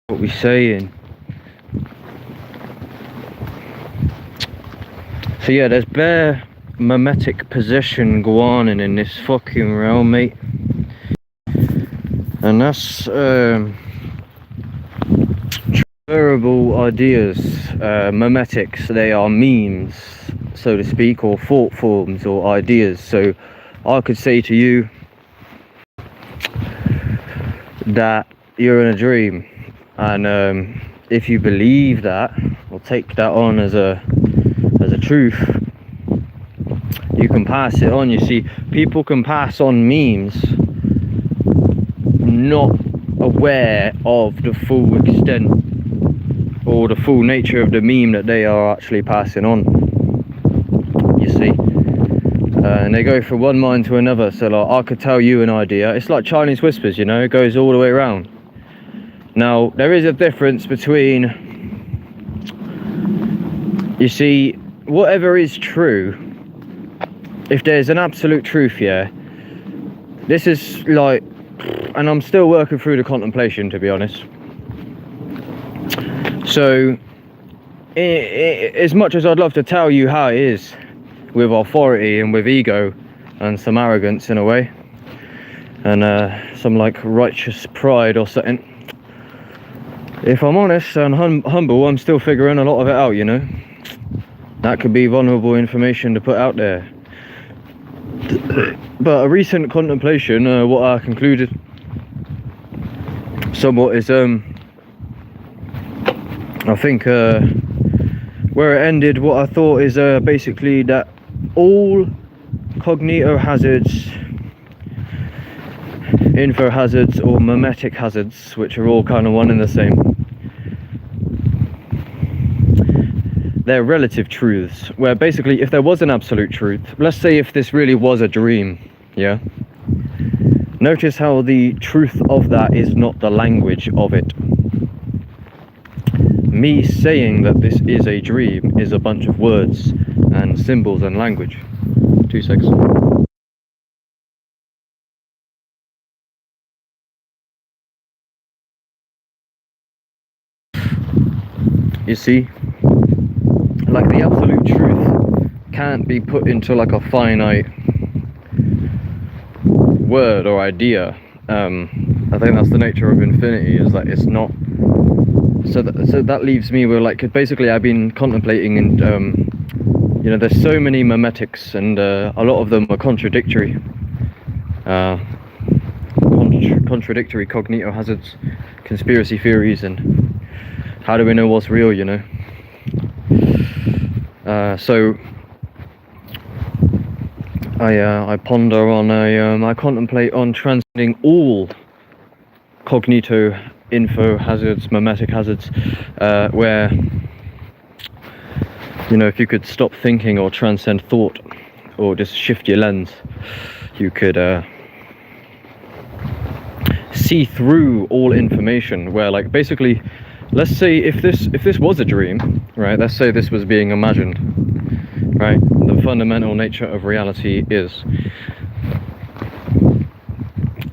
what we're saying. So yeah, there's bare mimetic possession going on in this fucking realm, mate. And that's transferable ideas, mimetics. They are memes, so to speak, or thought forms or ideas. So I could say to you that you're in a dream, and if you believe that or take that on as a truth, you can pass it on. You see, people can pass on memes not aware of the full extent or the full nature of the meme that they are actually passing on, you see. And they go from one mind to another. So like, I could tell you an idea. It's like Chinese whispers, you know, it goes all the way around. Now there is a difference between, you see, whatever is true, if there's an absolute truth, yeah, this is like, and I'm still working through the contemplation, to be honest. So as much as I'd love to tell you how it is with authority and with ego and some arrogance in a way, and some like righteous pride or something, if I'm honest and humble, I'm still figuring a lot of it out, you know. That could be vulnerable information to put out there. But a recent contemplation, what I concluded somewhat is, I think where it ended, what I thought is basically that all cognito hazards, info hazards, or mimetic hazards, which are all kind of one and the same, they're relative truths, where basically if there was an absolute truth, let's say if this really was a dream, yeah, notice how the truth of that is not the language of it. Me saying that this is a dream is a bunch of words and symbols and language. 2 seconds. You see, like the absolute truth can't be put into like a finite word or idea. I think that's the nature of infinity, is that it's not. So that leaves me with like, basically I've been contemplating, and you know, there's so many mimetics, and a lot of them are contradictory. Contradictory cognito hazards, conspiracy theories, and how do we know what's real, you know? So I ponder on I contemplate on transcending all cognito info hazards, mimetic hazards, where, you know, if you could stop thinking or transcend thought, or just shift your lens, you could see through all information. Where, like, basically, let's say if this was a dream, right? Let's say this was being imagined, right? The fundamental nature of reality is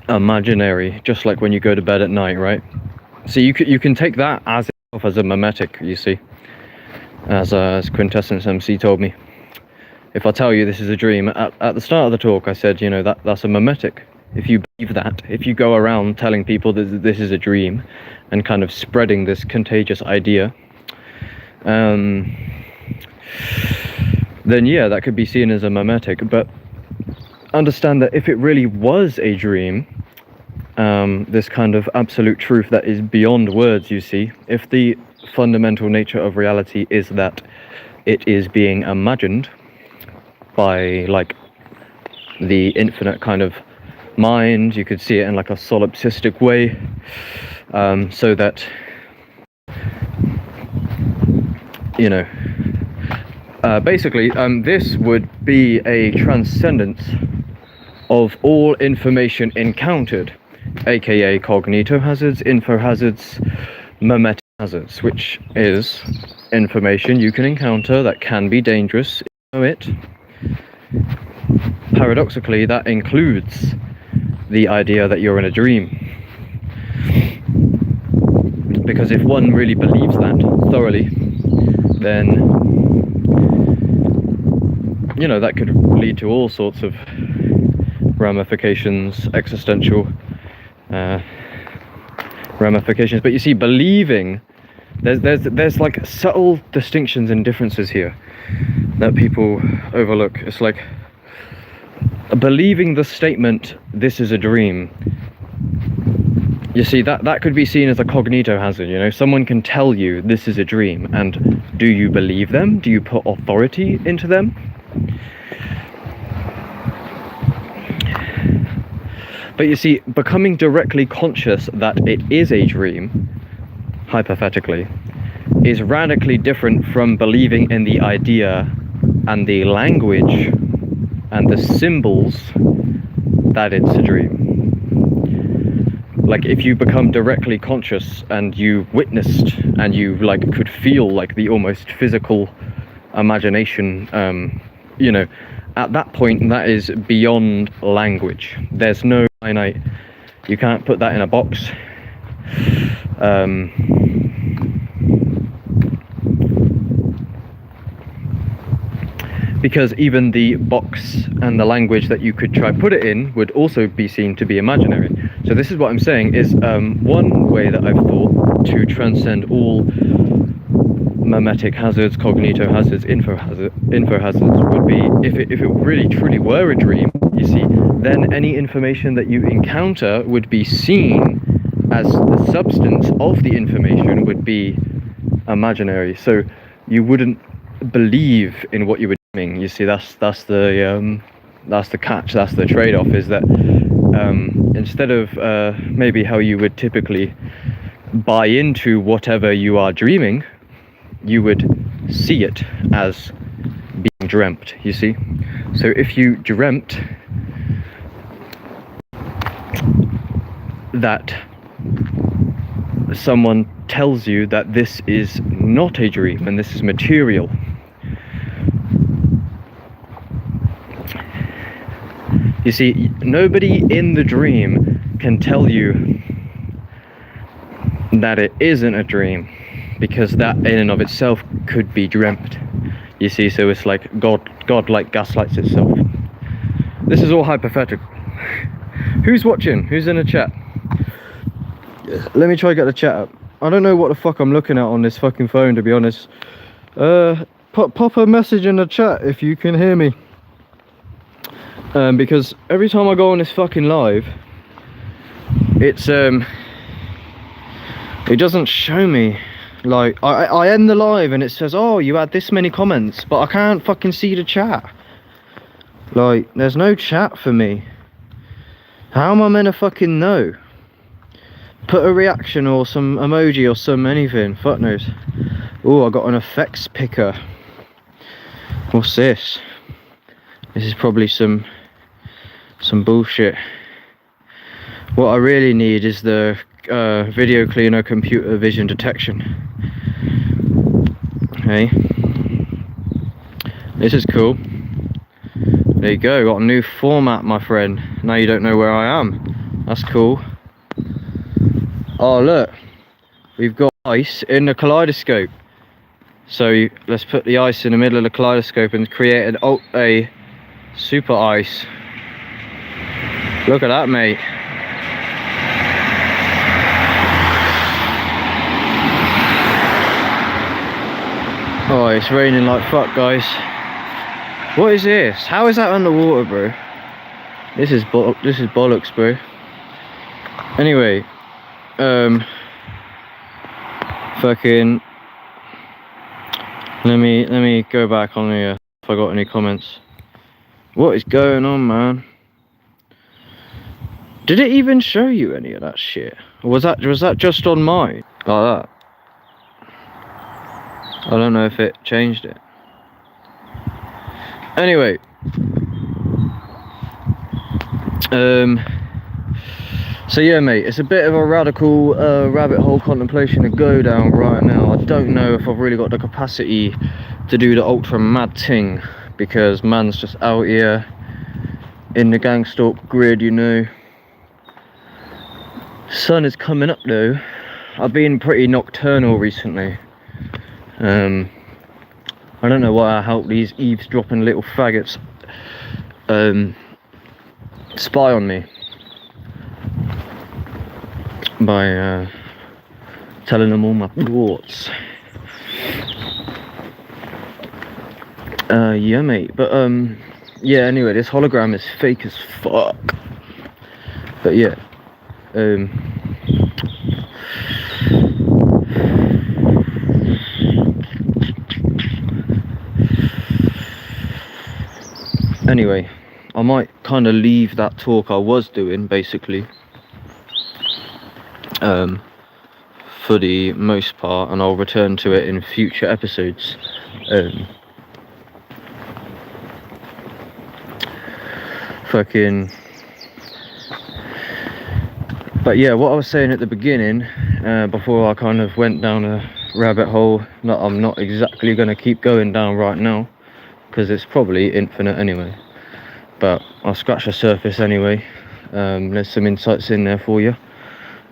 imaginary, just like when you go to bed at night, right? So you can take that as a mimetic, you see, as Quintessence MC told me. If I tell you this is a dream, at the start of the talk I said, you know, that's a mimetic. If you believe that, if you go around telling people that this is a dream and kind of spreading this contagious idea, then yeah, that could be seen as a mimetic. But understand that if it really was a dream, this kind of absolute truth that is beyond words, you see, if the fundamental nature of reality is that it is being imagined by like the infinite kind of mind, you could see it in like a solipsistic way, so that, you know, basically this would be a transcendence of all information encountered, aka cognito hazards, info hazards, mimetic hazards, which is information you can encounter that can be dangerous, you know it. Paradoxically, that includes the idea that you're in a dream. Because if one really believes that thoroughly, then, you know, that could lead to all sorts of ramifications, existential ramifications. But you see, believing, there's like subtle distinctions and differences here that people overlook. It's like believing the statement, "This is a dream." You see, that could be seen as a cognito hazard, you know? Someone can tell you this is a dream, and do you believe them? Do you put authority into them? But you see, becoming directly conscious that it is a dream, hypothetically, is radically different from believing in the idea and the language and the symbols that it's a dream. Like, if you become directly conscious and you witnessed and you like could feel like the almost physical imagination, you know, at that point that is beyond language. There's no finite, you can't put that in a box. Because even the box and the language that you could try put it in would also be seen to be imaginary. So this is what I'm saying is one way that I've thought to transcend all memetic hazards, cognito hazards, info hazards would be if it really truly were a dream, you see, then any information that you encounter would be seen as the substance of the information would be imaginary. So you wouldn't believe in what you were doing. You see, that's the catch, that's the trade-off, is that instead of maybe how you would typically buy into whatever you are dreaming, you would see it as being dreamt, you see. So if you dreamt that someone tells you that this is not a dream and this is material, you see, nobody in the dream can tell you that it isn't a dream, because that in and of itself could be dreamt, you see. So it's like God like gaslights itself. This is all hypothetical. Who's watching? Who's in the chat? Let me try to get the chat up. I don't know what the fuck I'm looking at on this fucking phone, to be honest. Pop a message in the chat if you can hear me. Because every time I go on this fucking live, it's it doesn't show me. Like, I end the live and it says, oh, you had this many comments, but I can't fucking see the chat. Like, there's no chat for me. How am I meant to fucking know? Put a reaction or some emoji or some anything, fuck knows. Oh, I got an effects picker. What's this? This is probably some bullshit. What I really need is the video cleaner computer vision detection. Okay, this is cool. There you go, got a new format, my friend. Now you don't know where I am. That's cool. Oh look, we've got ice in the kaleidoscope. So let's put the ice in the middle of the kaleidoscope and create a super ice. Look at that, mate. Oh, it's raining like fuck, guys. What is this? How is that underwater, bro? This is bollocks, bro. Anyway, fucking. Let me go back on here if I got any comments. What is going on, man? Did it even show you any of that shit? Or was that just on mine? Like that? I don't know if it changed it. Anyway. So yeah, mate, it's a bit of a radical rabbit hole contemplation to go down right now. I don't know if I've really got the capacity to do the ultra mad thing, because man's just out here in the gang stalk grid, you know. Sun is coming up though. I've been pretty nocturnal recently. I don't know why I help these eavesdropping little faggots spy on me by telling them all my thoughts. Yeah, mate. But yeah. Anyway, this hologram is fake as fuck. But yeah. Anyway, I might kind of leave that talk I was doing, basically, for the most part, and I'll return to it in future episodes. But yeah, what I was saying at the beginning, before I kind of went down a rabbit hole that I'm not exactly going to keep going down right now, because it's probably infinite anyway, but I'll scratch the surface anyway. There's some insights in there for you.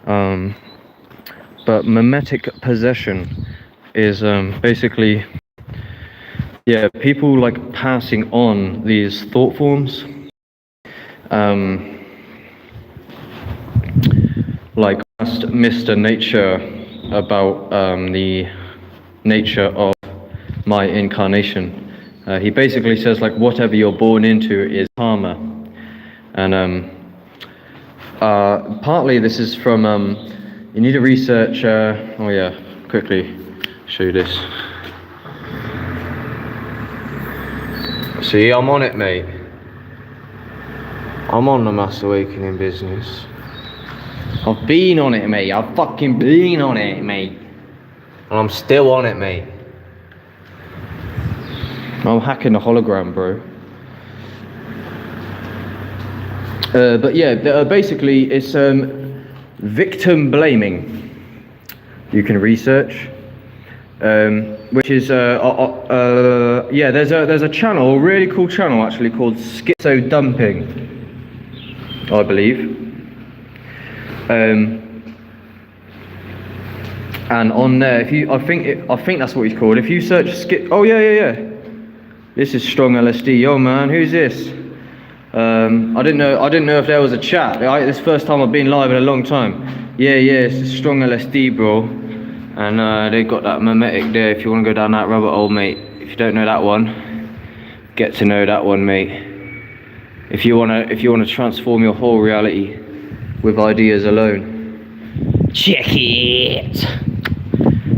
But mimetic possession is basically, yeah, people like passing on these thought forms, like asked Mr. Nature about the nature of my incarnation. He basically says, like, whatever you're born into is karma. And partly this is from, you need to research, oh yeah, quickly show you this. See, I'm on it, mate. I'm on the mass awakening business. I've been on it, mate. I've fucking been on it, mate. And I'm still on it, mate. I'm hacking the hologram, bro. But yeah, basically it's victim blaming. You can research, which is yeah. There's a channel, a really cool channel actually, called Schizo Dumping, I believe. And on there, if you, I think that's what he's called. If you search oh yeah. This is strong LSD. Yo man, who's this? I didn't know if there was a chat. This is the first time I've been live in a long time. Yeah, it's strong LSD, bro. And they've got that mimetic there. If you want to go down that rabbit hole, mate. If you don't know that one, get to know that one, mate. If you wanna transform your whole reality with ideas alone, check it.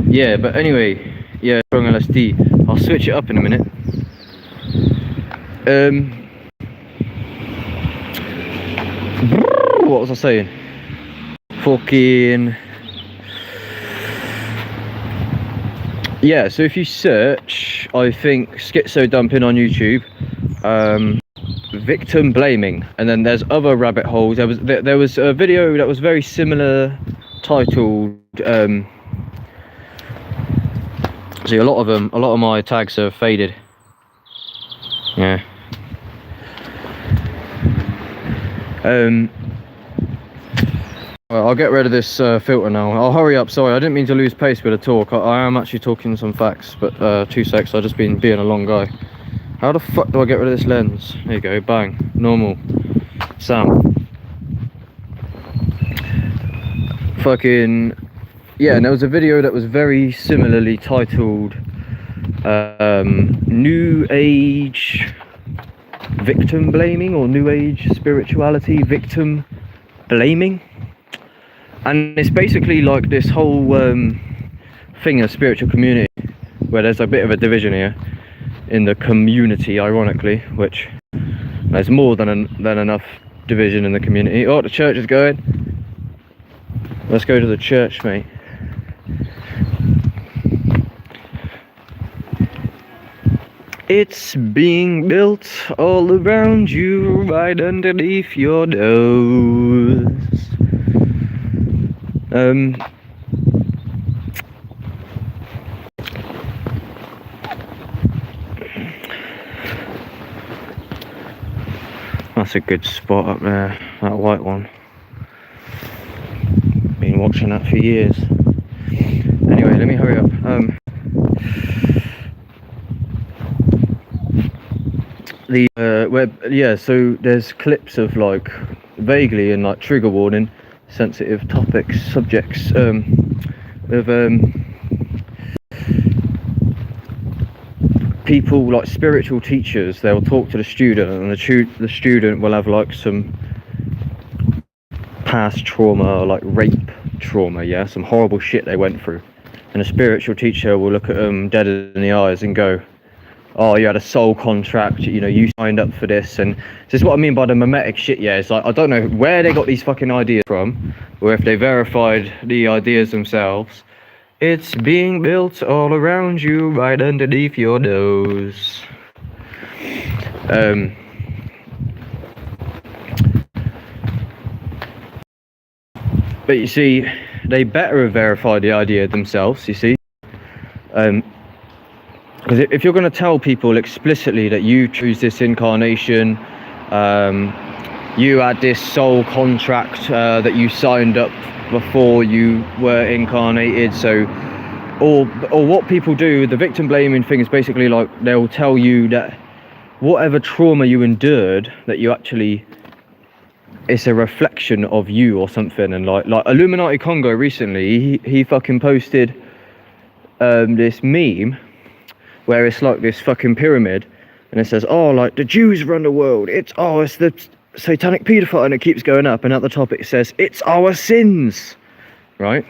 Yeah, but anyway, yeah, strong LSD. I'll switch it up in a minute. What was I saying? Fucking yeah. So if you search, I think Schizo Dumping on YouTube, victim blaming, and then there's other rabbit holes. There was a video that was very similar, titled. See, a lot of my tags are faded. Yeah. Well, I'll get rid of this filter now. I'll hurry up. Sorry, I didn't mean to lose pace with the talk. I am actually talking some facts, but 2 secs. I've just been being a long guy. How the fuck do I get rid of this lens? There you go. Bang. Normal. Sound. Fucking yeah. And there was a video that was very similarly titled New Age victim blaming, or New Age spirituality victim blaming. And it's basically like this whole thing of spiritual community, where there's a bit of a division here in the community, ironically, which there's more than enough division in the community. Oh, the church is going. Let's go to the church, mate. It's being built all around you, right underneath your nose. That's a good spot up there, that white one. Been watching that for years. let me hurry up. So there's clips of like vaguely and like trigger warning, sensitive topics, subjects, of people like spiritual teachers. They'll talk to the student, and the student will have like some past trauma, like rape trauma, yeah, some horrible shit they went through, and a spiritual teacher will look at them dead in the eyes and go, oh, you had a soul contract, you know, you signed up for this. And this is what I mean by the mimetic shit. Yeah, it's like, I don't know where they got these fucking ideas from, or if they verified the ideas themselves. It's being built all around you, right underneath your nose. But you see, they better have verified the idea themselves, you see. Because if you're going to tell people explicitly that you choose this incarnation, you had this soul contract that you signed up before you were incarnated, so, or what people do, the victim blaming thing is basically like they'll tell you that whatever trauma you endured, that you actually, it's a reflection of you or something. And like Illuminati Congo recently, he fucking posted this meme where it's like this fucking pyramid, and it says, oh, like the Jews run the world, it's the satanic paedophile, and it keeps going up, and at the top it says, it's our sins, right?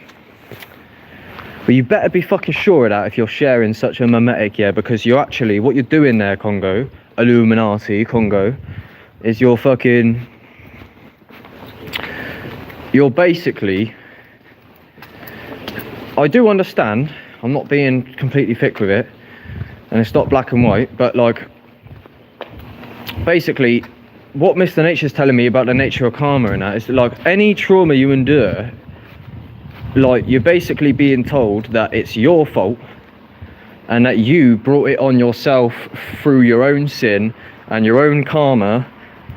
But you better be fucking sure of that if you're sharing such a mimetic, yeah, because you're actually, what you're doing there, Congo, Illuminati Congo, is you're basically, I do understand, I'm not being completely thick with it, and it's not black and white, but like, basically, what Mr. Nature's telling me about the nature of karma and that is like, any trauma you endure, like, you're basically being told that it's your fault, and that you brought it on yourself through your own sin, and your own karma,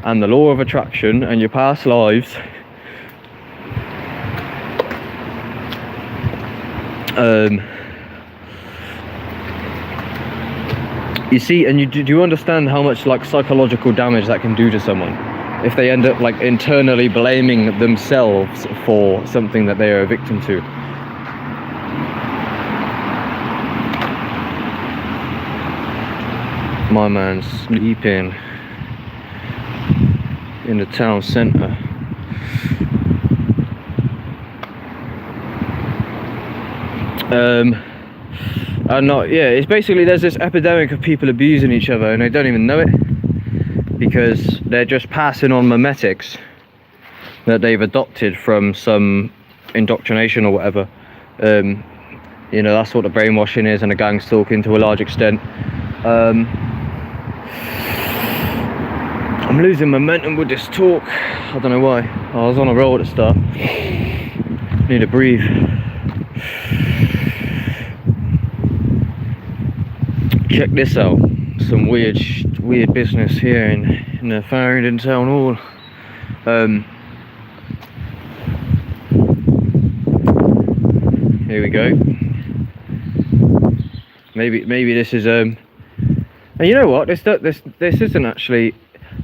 and the law of attraction, and your past lives. You see, and do you understand how much like psychological damage that can do to someone if they end up like internally blaming themselves for something that they are a victim to? My man's sleeping in the town centre. Yeah, it's basically, there's this epidemic of people abusing each other and they don't even know it, because they're just passing on mimetics that they've adopted from some indoctrination or whatever. You know, that's what the brainwashing is, and the gang's talking to a large extent. I'm losing momentum with this talk, I don't know why. I was on a roll at the start. Need to breathe. Check this out, some weird business here in the Farringdon Town Hall. Here we go. Maybe this is and you know what, this isn't actually,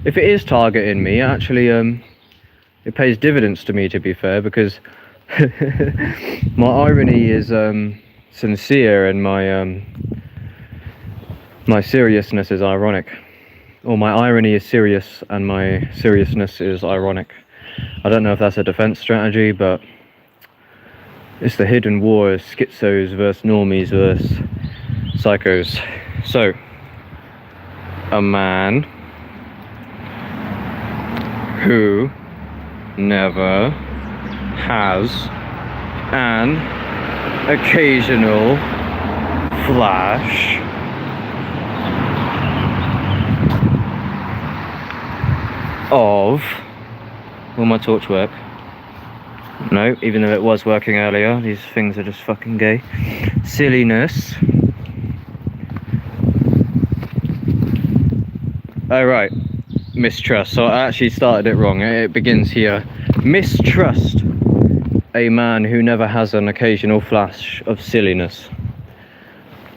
if it is targeting me, actually it pays dividends to me, to be fair, because my irony is sincere, and my seriousness is ironic. Or my irony is serious and my seriousness is ironic. I don't know if that's a defense strategy, but it's the hidden war of schizos versus normies versus psychos. So, a man who never has an occasional flash of, will my torch work? No, even though it was working earlier. These things are just fucking gay. Silliness. Oh right, mistrust. So I actually started it wrong. It begins here. Mistrust a man who never has an occasional flash of silliness.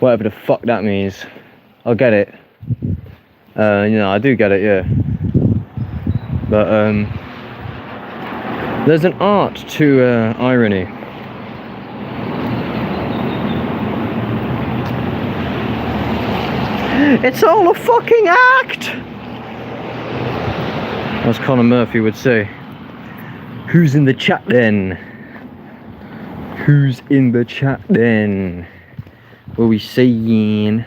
Whatever the fuck that means. I get it. I do get it, yeah. But there's an art to irony. It's all a fucking act! As Conor Murphy would say. Who's in the chat then? Who's in the chat then? What are we saying?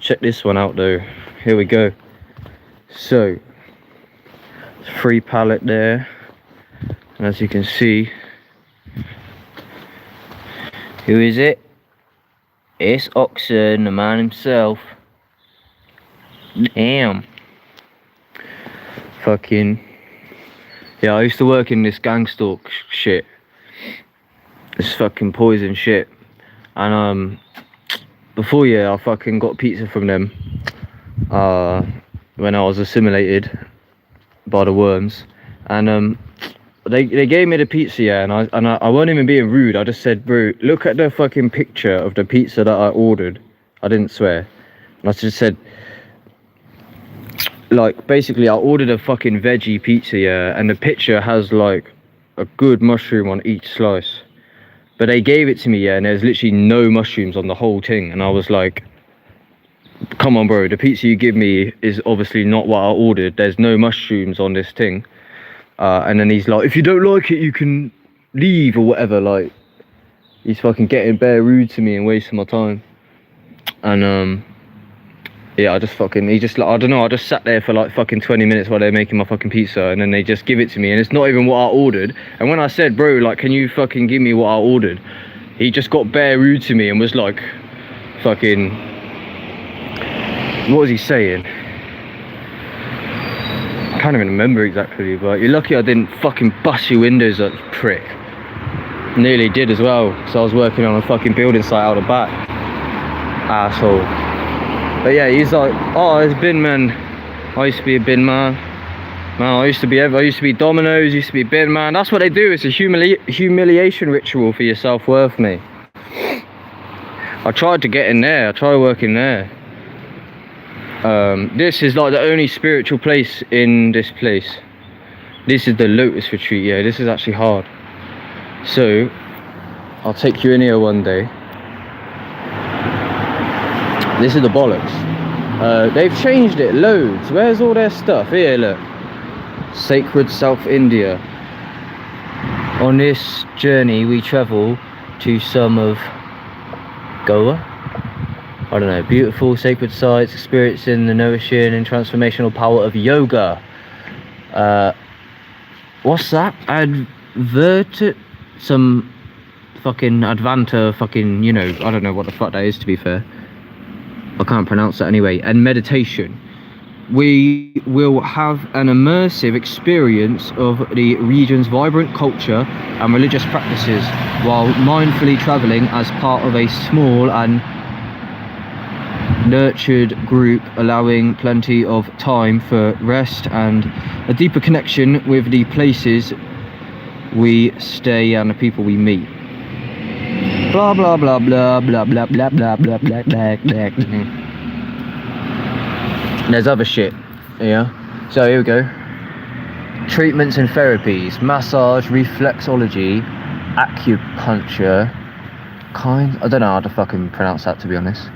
Check this one out though. Here we go. So, free palette there. And as you can see, who is it? It's Oxen, the man himself. Damn. Fucking. Yeah, I used to work in this gang stalk shit. This fucking poison shit. And before, yeah, I fucking got pizza from them. When I was assimilated by the worms. And they gave me the pizza, yeah, and I wasn't even being rude. I just said, bro, look at the fucking picture of the pizza that I ordered. I didn't swear. And I just said, like, basically I ordered a fucking veggie pizza, yeah, and the picture has like a good mushroom on each slice. But they gave it to me, yeah, and there's literally no mushrooms on the whole thing. And I was like, come on, bro, the pizza you give me is obviously not what I ordered. There's no mushrooms on this thing. And then he's like, if you don't like it, you can leave or whatever. Like, he's fucking getting bare rude to me and wasting my time. And yeah, I just sat there for like fucking 20 minutes while they're making my fucking pizza, and then they just give it to me, and it's not even what I ordered. And when I said, bro, like, can you fucking give me what I ordered, he just got bare rude to me and was like, fucking, what was he saying? I can't even remember exactly, but you're lucky I didn't fucking bust your windows up, you prick. Nearly did as well, so I was working on a fucking building site out the back. Asshole. But yeah, he's like, oh, it's bin man. I used to be a bin man. Man, I used to be Domino's, used to be bin man. That's what they do. It's a humiliation ritual for your self-worth, mate. I tried to get in there. I tried working there. This is like the only spiritual place in this place. This is the Lotus Retreat. Yeah, this is actually hard. So, I'll take you in here one day. This is the bollocks. They've changed it loads. Where's all their stuff? Here, look. Sacred South India. On this journey, we travel to some of Goa. I don't know. Beautiful sacred sites, experiencing the nourishing and transformational power of yoga. What's that? Some fucking Advanta fucking, you know, I don't know what the fuck that is, to be fair. I can't pronounce that anyway. And meditation. We will have an immersive experience of the region's vibrant culture and religious practices while mindfully travelling as part of a small and nurtured group, allowing plenty of time for rest and a deeper connection with the places we stay and the people we meet. Blah blah blah blah blah blah blah blah blah blah blah blah. There's other shit, yeah. So here we go. Treatments and therapies: massage, reflexology, acupuncture. I don't know how to fucking pronounce that, to be honest.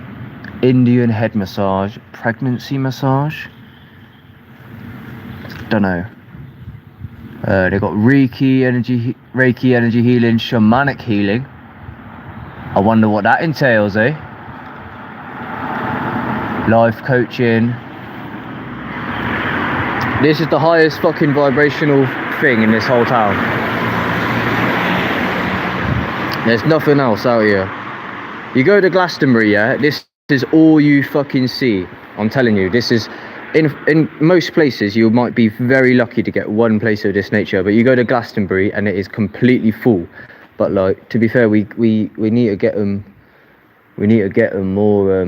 Indian head massage, pregnancy massage. Don't know. They got Reiki energy healing, shamanic healing. I wonder what that entails, eh? Life coaching. This is the highest fucking vibrational thing in this whole town. There's nothing else out here. You go to Glastonbury, yeah? This is all you fucking see. I'm telling you, this is... In most places, you might be very lucky to get one place of this nature, but you go to Glastonbury and it is completely full. But like, to be fair, we need to get them. We need to get them more.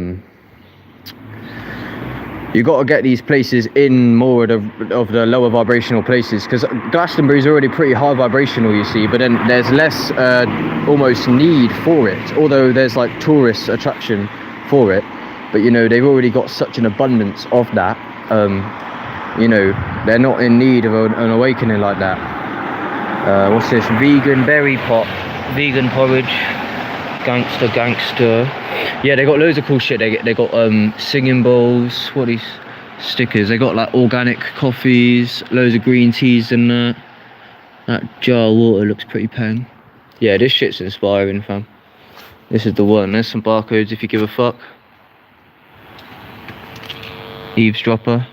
You got to get these places in more of the lower vibrational places, because Glastonbury is already pretty high vibrational, you see, but then there's less almost need for it, although there's like tourist attraction for it. But you know, they've already got such an abundance of that. You know, they're not in need of an awakening like that. What's this? Vegan berry pot, vegan porridge, gangster. Yeah, they got loads of cool shit. They got singing bowls. What are these stickers? They got like organic coffees, loads of green teas, and that jar of water looks pretty peng. Yeah, this shit's inspiring, fam. This is the one. There's some barcodes if you give a fuck. Eavesdropper.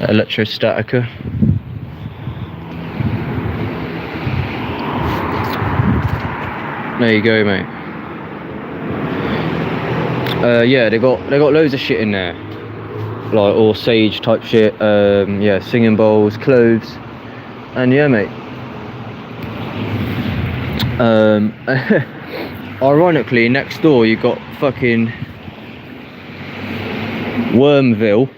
Electrostatica. There you go, mate. Yeah, they got loads of shit in there, like all sage type shit. Yeah, singing bowls, cloves, and yeah, mate. Ironically, next door you got fucking Wormville.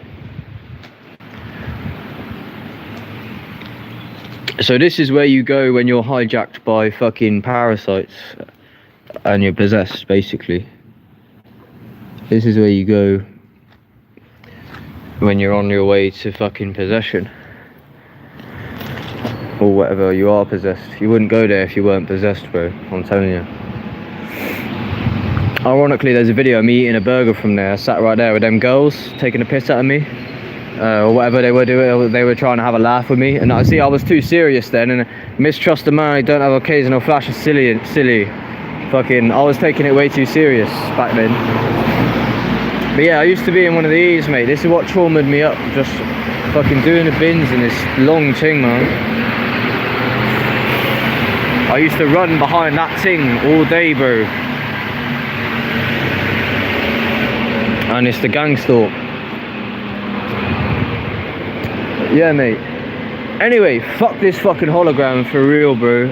So this is where you go when you're hijacked by fucking parasites and you're possessed, basically. This is where you go when you're on your way to fucking possession, or whatever. You are possessed. You wouldn't go there if you weren't possessed, bro, I'm telling you. Ironically, there's a video of me eating a burger from there. I sat right there with them girls taking a piss out of me, or whatever they were doing. They were trying to have a laugh with me, and I see I was too serious then, and mistrust a man who don't have occasional flash of silly. Fucking, I was taking it way too serious back then. But yeah, I used to be in one of these, mate. This is what traumatized me up, just fucking doing the bins in this long thing, man. I used to run behind that thing all day, bro. And it's the gang stalk. Yeah, mate. Anyway, fuck this fucking hologram for real, bro.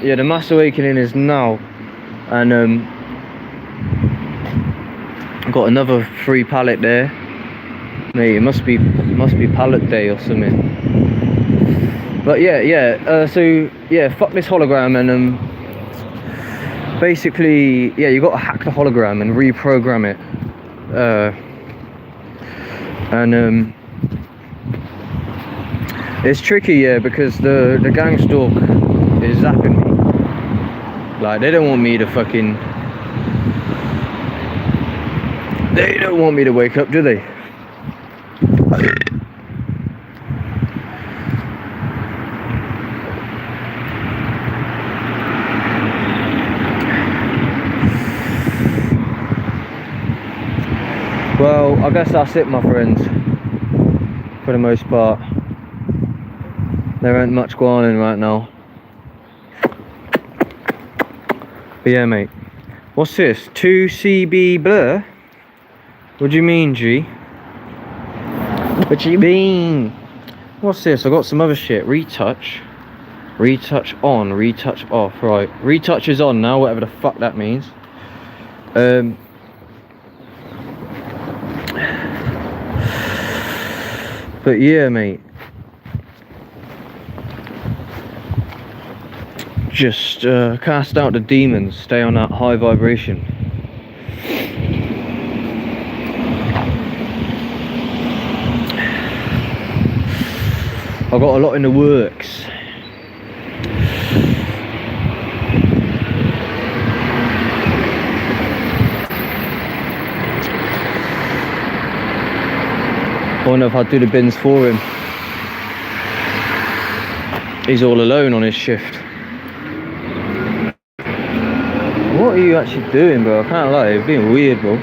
Yeah, the mass awakening is now, and got another free pallet there, mate. It must be pallet day or something. But yeah. So yeah, fuck this hologram, and basically, yeah, you got to hack the hologram and reprogram it, and it's tricky, yeah, because the gang stalk is zapping me. Like, they don't want me to fucking... They don't want me to wake up, do they? Well, I guess that's it, my friends. For the most part. There ain't much going on right now. But yeah, mate. What's this? 2CB blur? What do you mean, G? What do you mean? What's this? I got some other shit. Retouch. Retouch on. Retouch off. Right. Retouch is on now, whatever the fuck that means. But yeah, mate. Just cast out the demons. Stay on that high vibration. I've got a lot in the works. I wonder if I'd do the bins for him. He's all alone on his shift. What are you actually doing, bro? I can't lie, you're being weird, bro.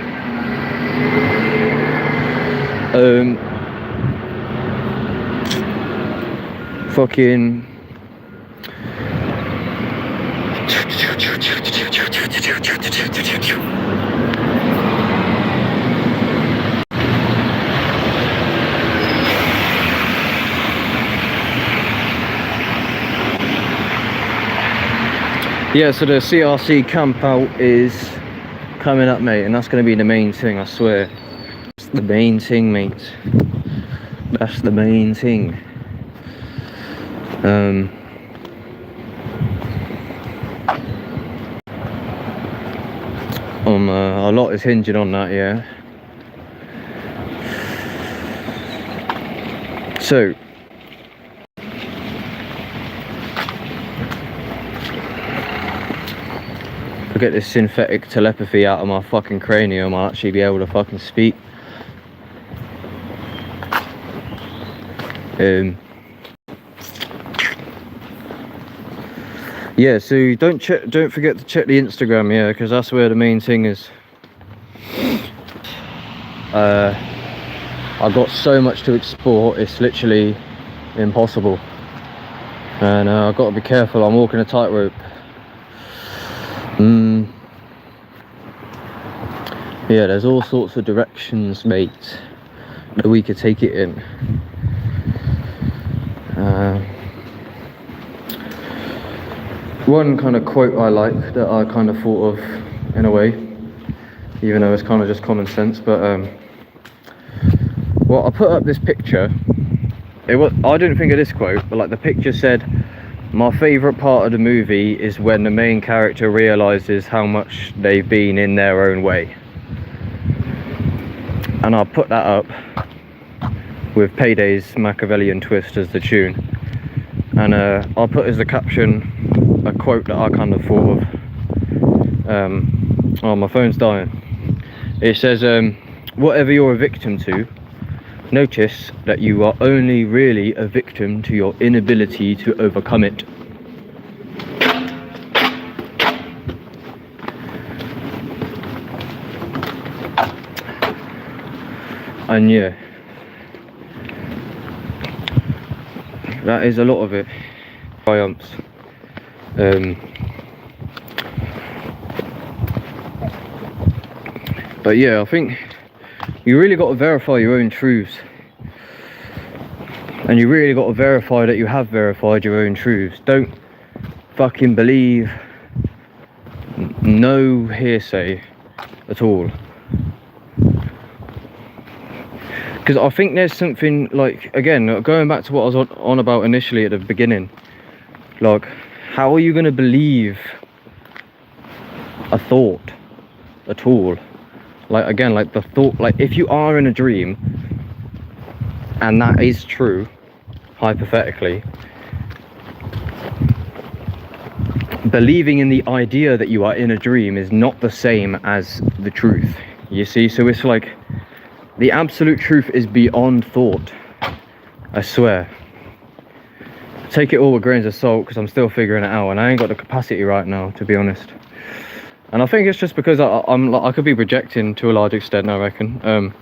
Fucking... Yeah, so the CRC camp out is coming up, mate, and that's going to be the main thing, I swear. That's the main thing, mate. That's the main thing. A lot is hinging on that, yeah. So, if I get this synthetic telepathy out of my fucking cranium, I'll actually be able to fucking speak. Yeah, so don't forget to check the Instagram, yeah, because that's where the main thing is. I've got so much to explore, it's literally impossible. And I've got to be careful, I'm walking a tightrope. Yeah, there's all sorts of directions, mate, that we could take it in. One kind of quote I like that I kind of thought of in a way, even though it's kind of just common sense, but well, I put up this picture. I didn't think of this quote, but like the picture said, my favourite part of the movie is when the main character realises how much they've been in their own way. And I put that up with Payday's Machiavellian Twist as the tune, and I'll put as the caption a quote that I kind of thought of. Oh, my phone's dying. It says, whatever you're a victim to, notice that you are only really a victim to your inability to overcome it. And yeah, that is a lot of it. Triumphs. But yeah, I think you really got to verify your own truths, and you really got to verify that you have verified your own truths. Don't fucking believe no hearsay at all, because I think there's something, like, again, going back to what I was on about initially at the beginning, like, how are you going to believe a thought at all? Like, again, like the thought, like if you are in a dream and that is true, hypothetically, believing in the idea that you are in a dream is not the same as the truth, you see? So it's like the absolute truth is beyond thought, I swear. Take it all with grains of salt, because I'm still figuring it out, and I ain't got the capacity right now, to be honest. And I think it's just because I could be projecting to a large extent, I reckon.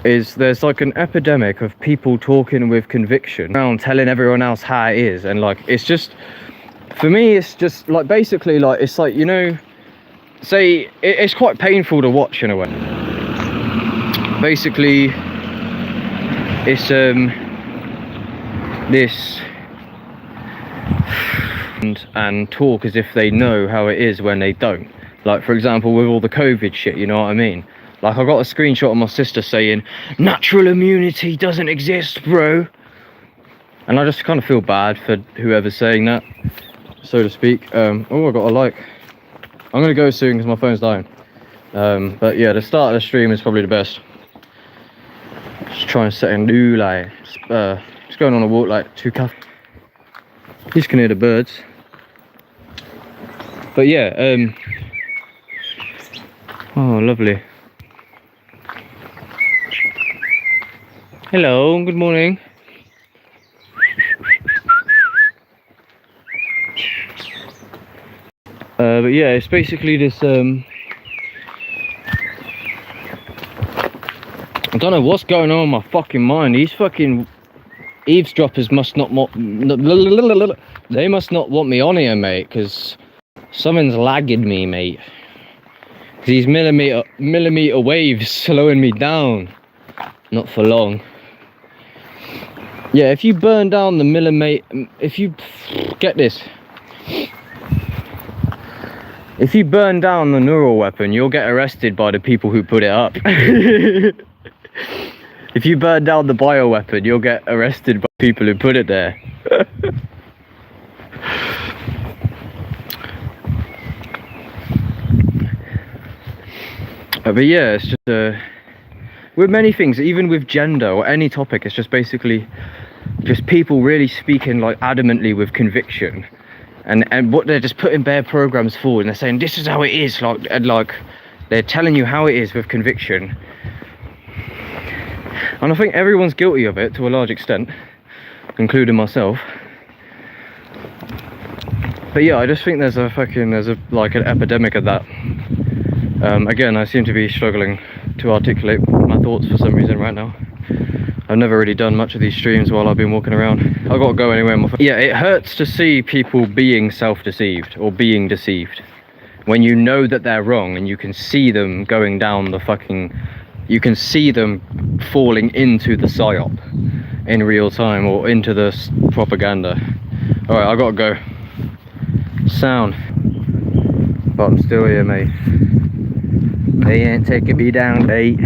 There's like an epidemic of people talking with conviction around telling everyone else how it is, and like it's just, for me, it's just like, basically, like, it's like, you know, say it's quite painful to watch in a way. Basically, it's this and talk as if they know how it is when they don't. Like, for example, with all the COVID shit, you know what I mean? Like, I got a screenshot of my sister saying, natural immunity doesn't exist, bro. And I just kind of feel bad for whoever's saying that, so to speak. Oh, I got a like. I'm gonna go soon because my phone's dying. But yeah, the start of the stream is probably the best. Just trying to set a new, like, just going on a walk, like, to cafes. You can hear the birds. But yeah, oh, lovely. Hello, good morning. But yeah, it's basically this, I don't know what's going on in my fucking mind. These fucking eavesdroppers must not they must not want me on here, mate, because something's lagging me, mate. These millimeter waves slowing me down. Not for long. Yeah, if you burn down the if you get this, If you burn down the neural weapon, you'll get arrested by the people who put it up. If you burn down the bioweapon, you'll get arrested by people who put it there. But yeah, it's just with many things, even with gender or any topic, it's just basically just people really speaking like adamantly with conviction, and what they're just putting bare programs forward, and they're saying this is how it is, like, and like they're telling you how it is with conviction. And I think everyone's guilty of it to a large extent, including myself. But yeah, I just think there's like an epidemic of that. Again, I seem to be struggling to articulate my thoughts for some reason right now. I've never really done much of these streams while I've been walking around. I've got to go anyway. Yeah, it hurts to see people being self-deceived or being deceived. When you know that they're wrong and you can see them going down the fucking... You can see them falling into the psyop in real time, or into the propaganda. Alright, I've got to go. Sound. But I'm still here, mate. They ain't taking me down, mate.